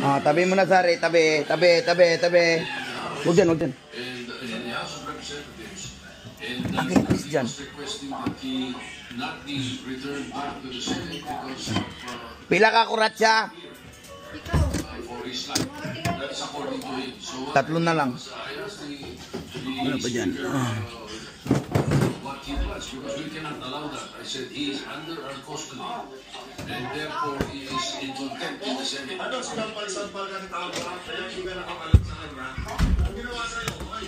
Ah, tabi mo na, Sari. Tabi. Huwag dyan. Okay, please dyan. Pila ka kuratsa? Tatlo na lang. Ano pa dyan? Because we cannot allow that. I said he is under our custody and therefore he is in contempt in the Senate. Ano, sampal-sampal ka ng tao ba? Kaya hindi ka nakakalat sa kanya. Ang ginawa sa'yo, ay,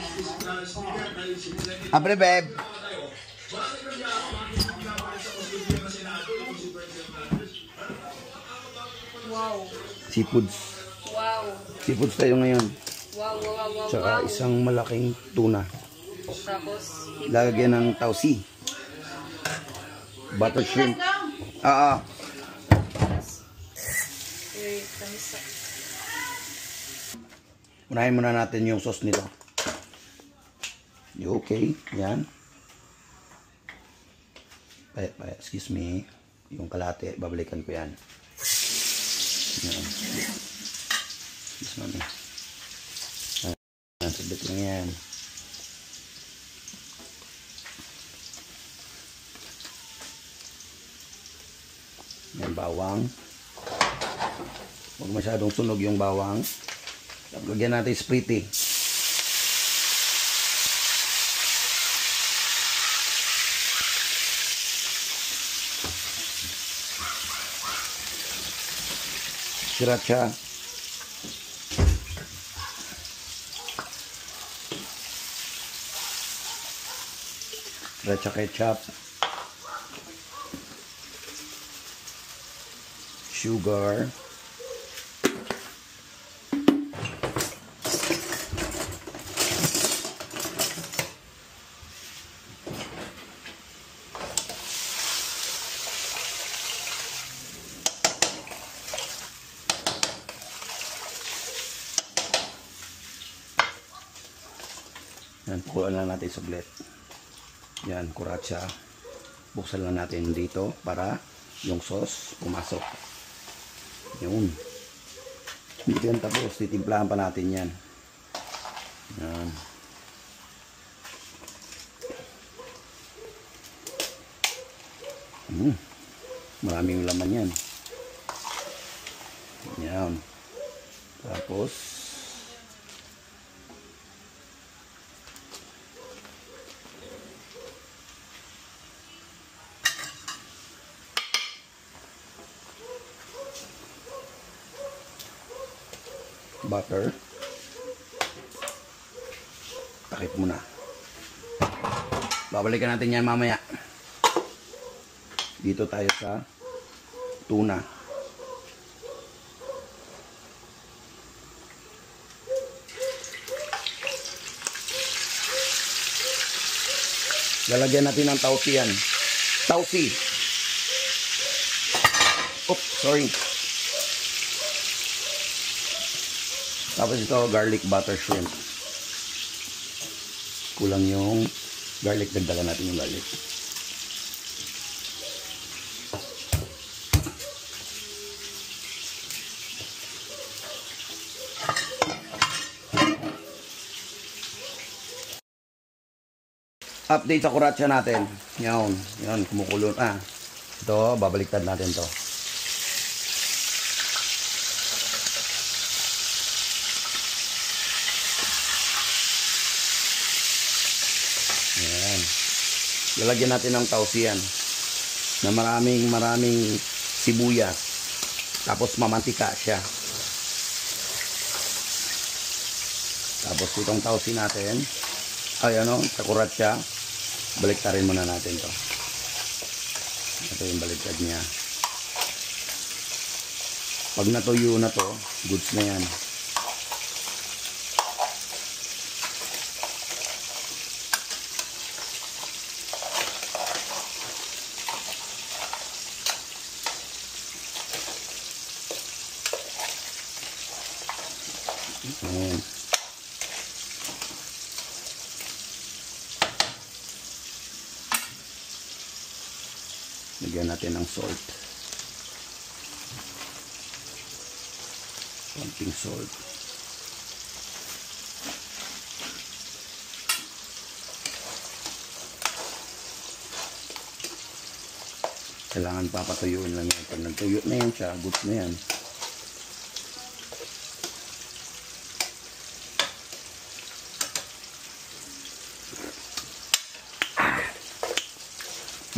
speaker, ay, Senate. Abre, beb. Bakit kami ako makikipagkakalit sa custody ng Senado, yung si President Fernandez? Wow. Seafoods. Wow. Seafoods tayo ngayon. Wow. Tsaka isang malaking tuna. Tapos, Lagyan ng tausi. Butter shrimp. Unahin muna natin yung sauce nito. Okay, yan. Excuse me. Yung kalate, babalikan ko yan. Yan. Excuse me. Sabit lang yan. Yan, bawang. Huwag masyadong sunog yung bawang. Lagyan natin sprite. Sriracha. Sriracha ketchup. Sugar. Yan, pukulan lang natin saglit. Yan, kuratsa. Buksan lang natin dito para yung sauce pumasok. Yun. Hindi yan tapos. Titimplahan pa natin yan. Yan. Maraming laman yan. Yan. Tapos butter. Takip muna. Babalikan natin yan mamaya. Dito tayo sa tuna. Lalagyan natin ng tausi yan. Tausi. Oops, sorry. Tapos ito, garlic butter shrimp. Kulang yung garlic. Dagdagan natin yung garlic. Update sa kuratsa natin. Yan, kumukulo na. Ito, babaliktad natin to. Yan. Lalagyan natin ng tausian na maraming sibuyas. Tapos mamantika siya. Tapos itong tausi natin, ay sa kuratsa, baliktarin muna natin to. Ito yung baliktad niya. Pag natuyo na to, goods na yan. Lagyan natin ng salt. Konting salt. Kailangan papatuyuin lang yan. Pag nagtuyo na yan siya, goods na yan.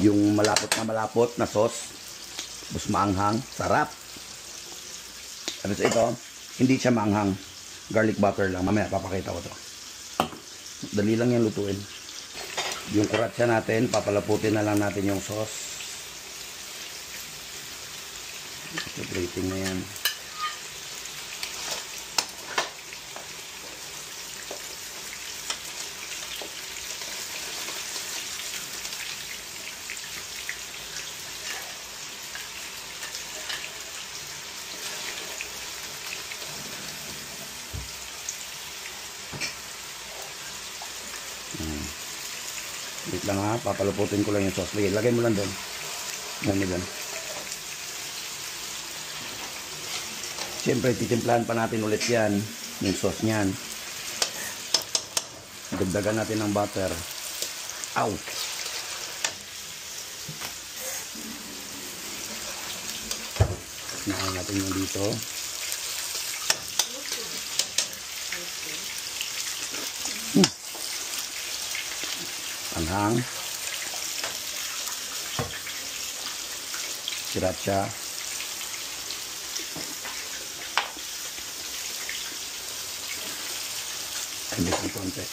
Yung malapot na sauce, tapos maanghang, sarap. Tapos ito, hindi siya maanghang, garlic butter lang. Mamaya papakita ko to. Dali lang yan lutuin. Yung kuratsa natin, papalaputin na lang natin yung sauce. Ito, plating na yan. Wait lang ha, papaluputin ko lang yung sauce. Lagay mo lang doon. Lagay mo doon. Siyempre, titimplahan pa natin ulit yan. Yung sauce niyan. Dagdagan natin ng butter. Ow! Naan natin yung dito. Anghang, sriracha, amis ng konti.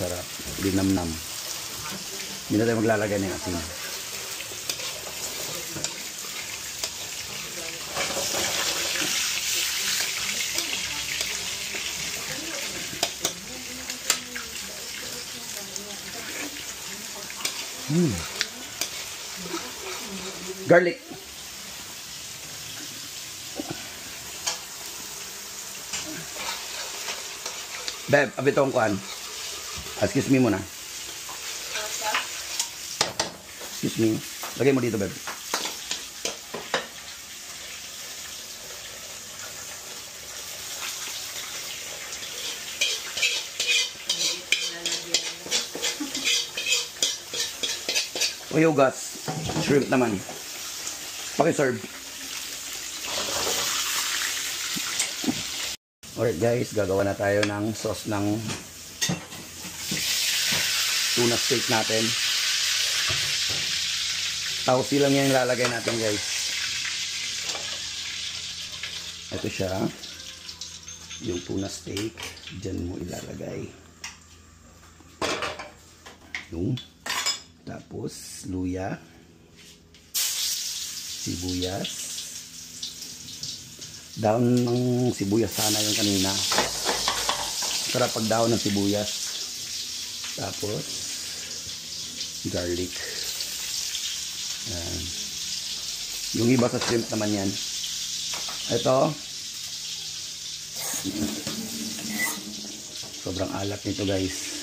Sarap, linamnam. Hindi na tayo maglalagay ng asin. Garlic. Beb, abitong kuan. Excuse me muna. Excuse me. Lagay mo dito, Beb. O yugas. Shrimp naman. Paki-serve. Alright guys, gagawa na tayo ng sauce ng tuna steak natin. Tausi lang yan ilalagay natin guys. Ito siya. Yung tuna steak. Diyan mo ilalagay. Yung. Tapos, luya. Sibuyas. Daon ng sibuyas sana yung kanina. Sarap pag daon ng sibuyas. Tapos, garlic. Yan. Yung iba sa shrimp naman yan. Ito. Sobrang alat nito guys.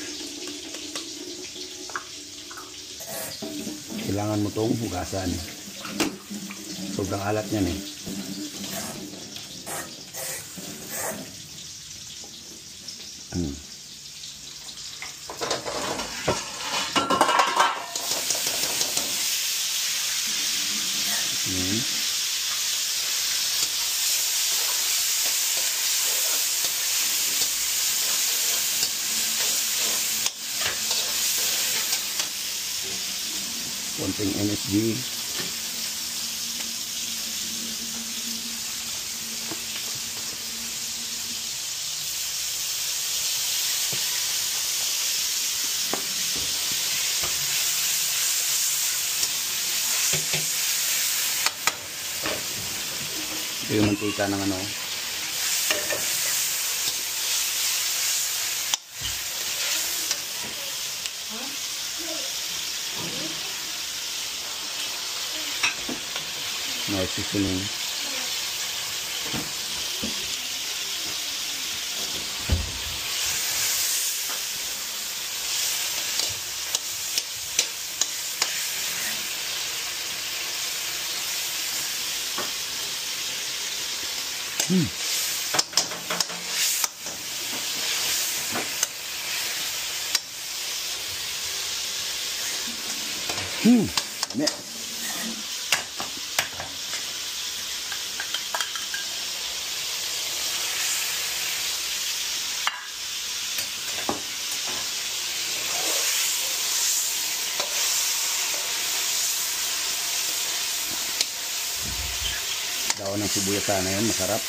Kailangan mo itong hugasan. Sobrang alat niyan eh. Konting MSG. Ito yung mantika ng ano. Nice seasoning. Dami. Daon ng sibuyas sana yun, masarap.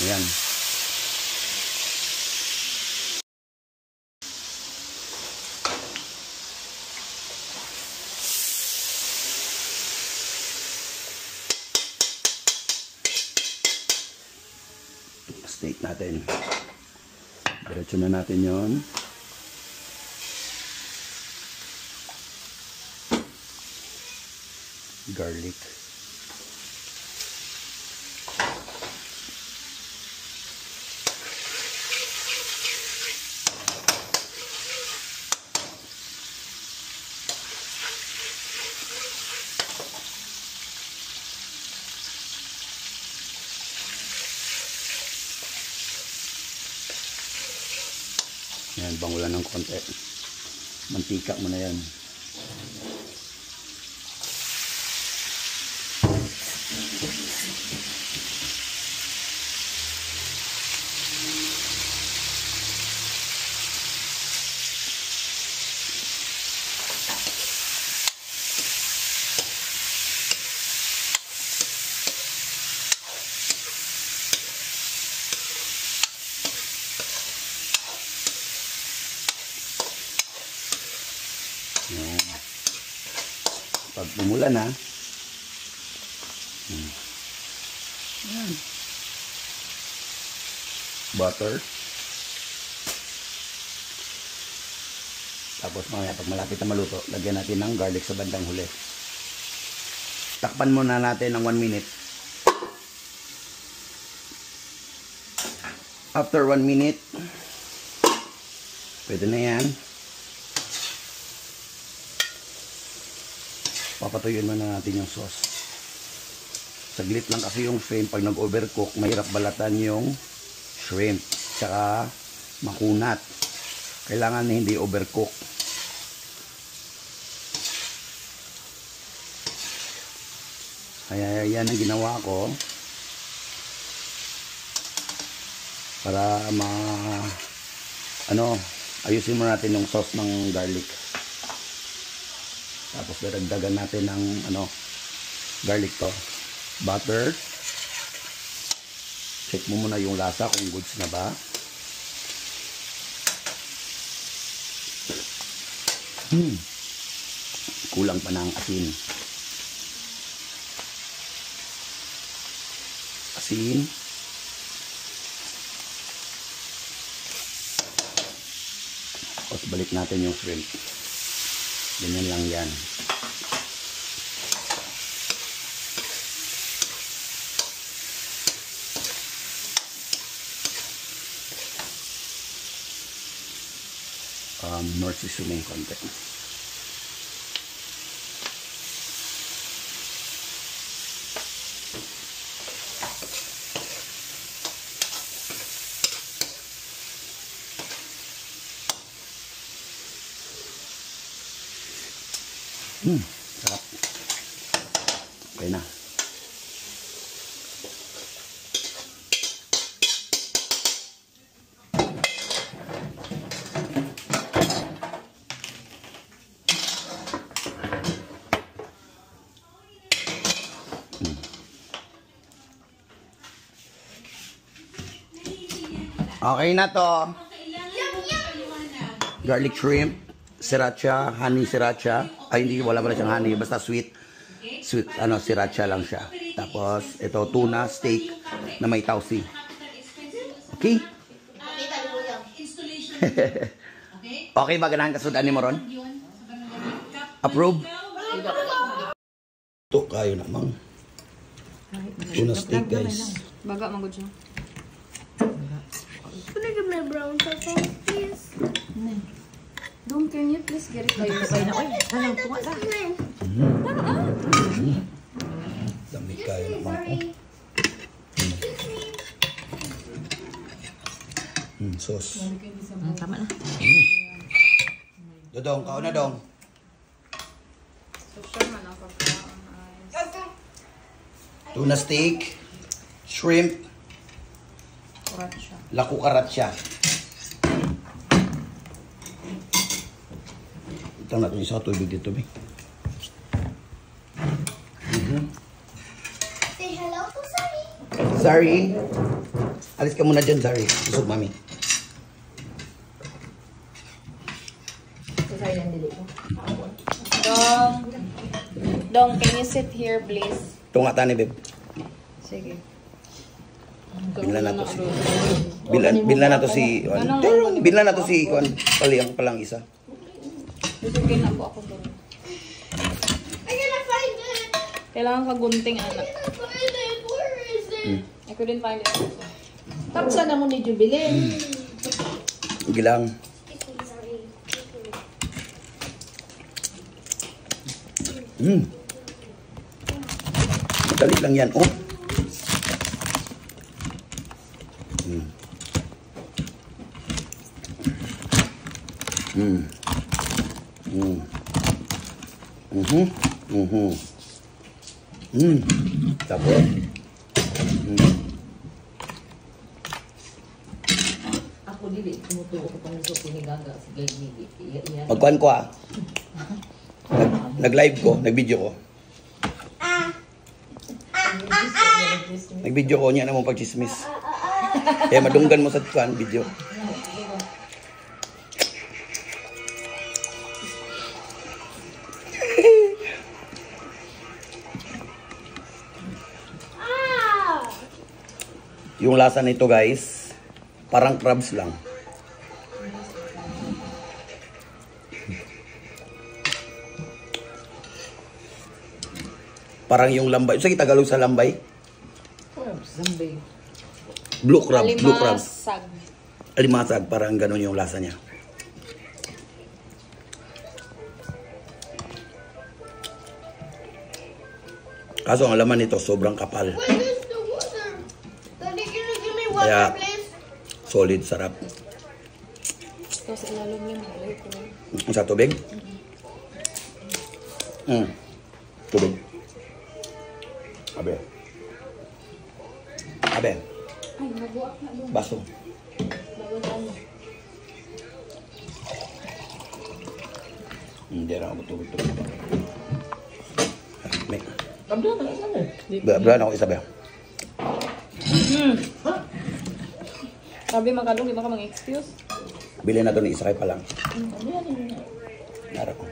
Ayan. Steak natin. Diretso na natin yon. Garlic. Yan, bangulan ng konti. Mantika mo na yan. Yan. Pag pumula na, yan. Butter. Tapos mamaya pag malapit na maluto, lagyan natin ng garlic sa bandang huli. Takpan muna natin ng 1 minute. After 1 minute, pwede na yan. Papatuyuin muna natin yung sauce. Saglit lang kasi yung shrimp. Pag nag-overcook, mahirap balatan yung shrimp. Tsaka makunat. Kailangan na hindi overcook. Kaya yan ang ginawa ko. Para ayusin mo natin yung sauce ng garlic. Tapos dadagdagan natin ng garlic to. Butter. Check mo muna yung lasa kung goods na ba. Kulang pa ng asin. Asin. Tapos balik natin yung shrimp. Ganyan lang yan. More seasoning konti. Sarap. Okay na. Okay na to. Garlic shrimp, sriracha, honey sriracha. Ay, hindi, wala pala siyang honey. Basta sweet, sriracha lang siya. Tapos, ito, tuna steak na may tausi. Okay? Okay ba ganahan kasudan ni Moron? Approve? Ito kayo namang. Tuna steak, guys. Baga, magod siya. I get my brown pepper, please? Dong, can you please get it? Sabay na, oy. Ano, tunga na. Dami kayo naman. Sorry. Sauce. Tama na. Dodong, kao na dong. So, sure man ang pagkaon. Tuna steak, shrimp, Kurat siya. laku karatsya. Ito natin isa tubig dito, Bing. Say hello to Sorry. Sorry. Alis ka muna dyan, sorry. Busog, mami. Dong, can you sit here, please? Tunga tani, babe. Sige. Binla na to si... Binla na to si... Binla na to si... Palang isa. Busugin ako doon. I gotta find it. Kailangan ka gunting, anak. I gotta find it. Where is it? I couldn't find it. Tapsa na mo ni Jubilin. Gilang. Sorry. Madali lang yan, oh. Tapos. Ako dili, tumutuo ko pang gusto pinigaga sa gaydi. Magkuhan ko, ah. Nag-live ko, nag-video ko. Nag-video ko niya namang pag-chismis. Kaya madunggan mo sa kuhan, video. Yung lasa nito, guys, parang crabs lang. Parang yung lambay. Sa Tagalog sa lambay? Zambay. Blue crab. Blue crab. Alimasag. Alimasag. Parang ganun yung lasa niya. Kaso ang laman nito, sobrang kapal. Where is the water? Daddy, can you give me water, Kaya, please? solid, sarap. Ito sa ilalim niya, malay ko. Sa tubig? Tubig. Abe. Abe. Ay, nabuak na doon. Baso. Bago na. Hindi na ako tubig-tubig. May. Kabla na lang mo. Belan ako isa ba? Sabi makadong, di ba ka mang-excuse? Bili na to ni Isakay pa lang. Nara ko.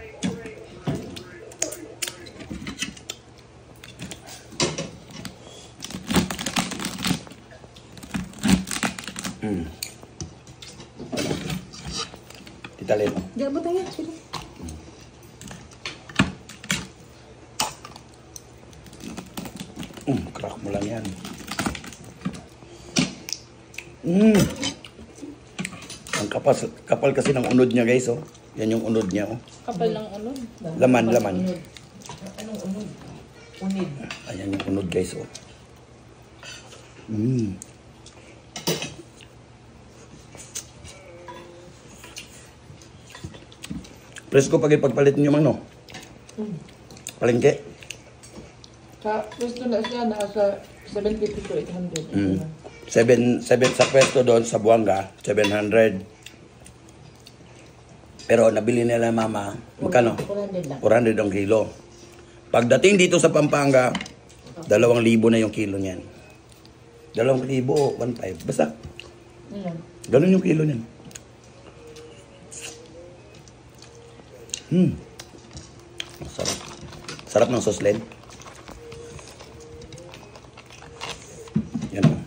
Tita Leno. Diyan ba tayo? Sige. Crack mo lang yan. Ang kapal kasi ng unod niya, guys, oh. Yan yung unod niya, oh. Kapal ng ulo. Laman. Anong unod? Unid. Ayan yung unod, guys, oh. Presko pag ipagpalit niyo man, no? Palengke. Sa gusto na siya, nasa 750 to 800. 7 sa pwesto doon sa Buanga, 700. Pero nabili nila mama, magkano? 400 lang. 400 ang kilo. Pagdating dito sa Pampanga, 2,000 na yung kilo niyan. 2,000, 1,500. Basta, ganun yung kilo niyan. Sarap. Sarap ng soslen. Yan o.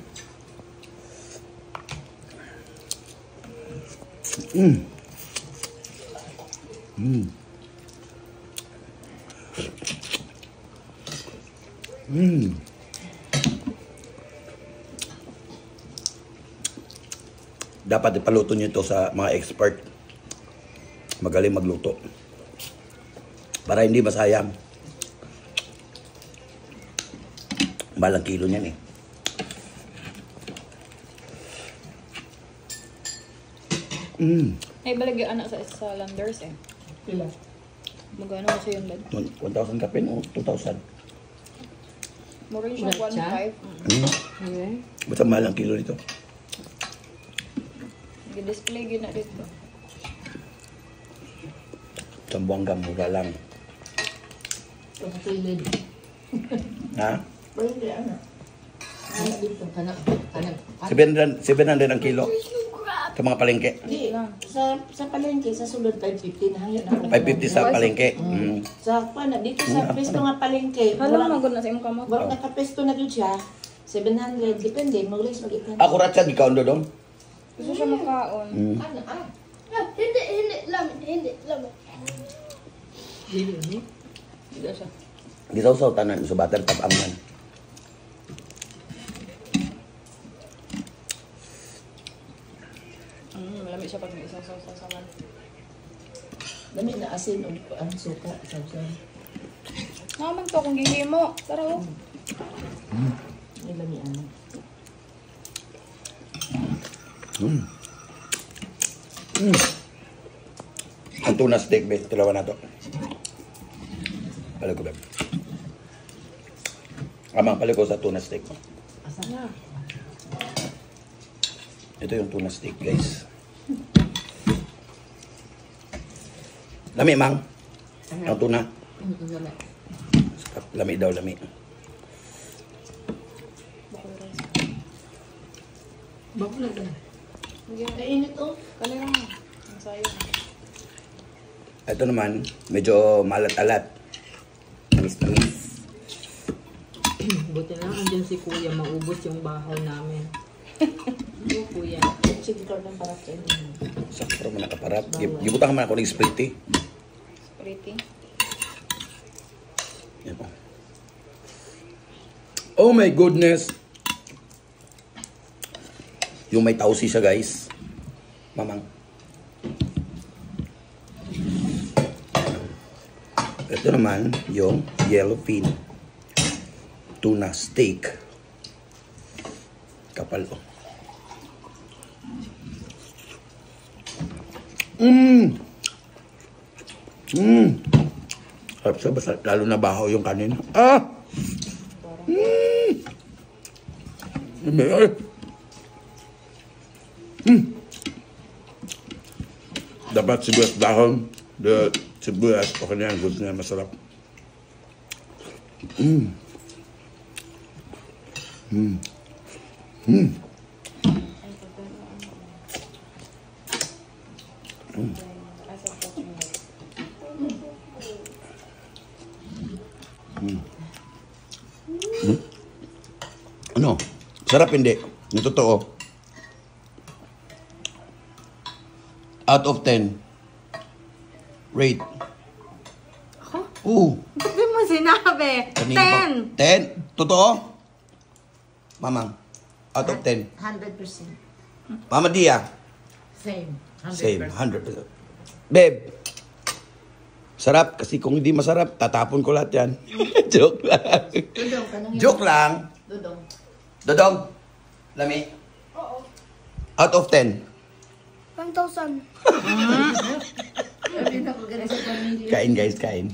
Dapat ipaluto nyo ito sa mga expert. Magaling magluto. Para hindi masayang. Balang kilo niyan eh. Ay, balag yung anak sa Landers eh. Pila. Magkano kasi yung bed? 1,000 kapin o 2,000? Mura yung siya, Ulat siya? 1.5. Okay. Basta mahal ang kilo nito. I-display yun na dito. Sa Buanga, mura lang. Ito sa kilid. Ha? Pero hindi, ano? Ano dito? Kanak. 700 ang kilo. Sa mga palengke. Hindi. Sa palengke, sa sulod 550 na hangyo na. 550 sa palengke. Sa pana, dito sa pesto nga palengke. Halam magod na sa imong kamot. Wala nakapesto na yun siya. 700, depende. Mag-raise mag-800. Akurat siya, gikaon doon. Gusto siya makaon. Ano? Hindi, lamin. Hindi. Hindi siya. Di sausaw tanan sa batal tabangan. Malamig siya pag may isang sausawan. Dami na asin o ang suka. Sabsab. Naman to kung gigi mo. Tara oh. Ilami ano. Ang tuna steak, be. Tilawan na to. Paliko, be. Amang paliko sa tuna steak. Asa na? Ito yung tuna steak, guys. Lami, mang. Ang tuna. Lami. Lami daw, lami. Bako na ba? Kainit oh. Kanina mo. Ang sayo. Ito naman, medyo malat-alat. Tamis-tamis. Buti na andyan si Kuya, maubos yung bahaw namin. Oo, Kuya. Sige ka ng para kayo. Sakto mo nakaparap. Gibutang man ako ng sprite. Pretty. Yan po. Oh my goodness! Yung may tausi siya, guys. Mamang. Ito naman, yung yellowfin tuna steak. Kapal, oh. Harap siya, basta lalo na bahaw yung kanin. Dapat sibuyas dahon. The sibuyas, okay na yan. Good na yan, masarap. Ano? Sarap hindi? Yung totoo. Out of 10. Rate. Ako? Oo. Ba't di mo sinabi? Kanina pa. 10? Totoo? Mamang. Out of 10. 100%. Mama Dia. Same. 100%. Same. 100%. Babe. Sarap. Kasi kung hindi masarap, tatapon ko lahat yan. Joke lang. Dudong, kanang Joke lang. Dudong. Dodong. Lami. Oo. Out of 10. 1,000. Sabi na ko ganun sa pamilya. Kain guys, kain.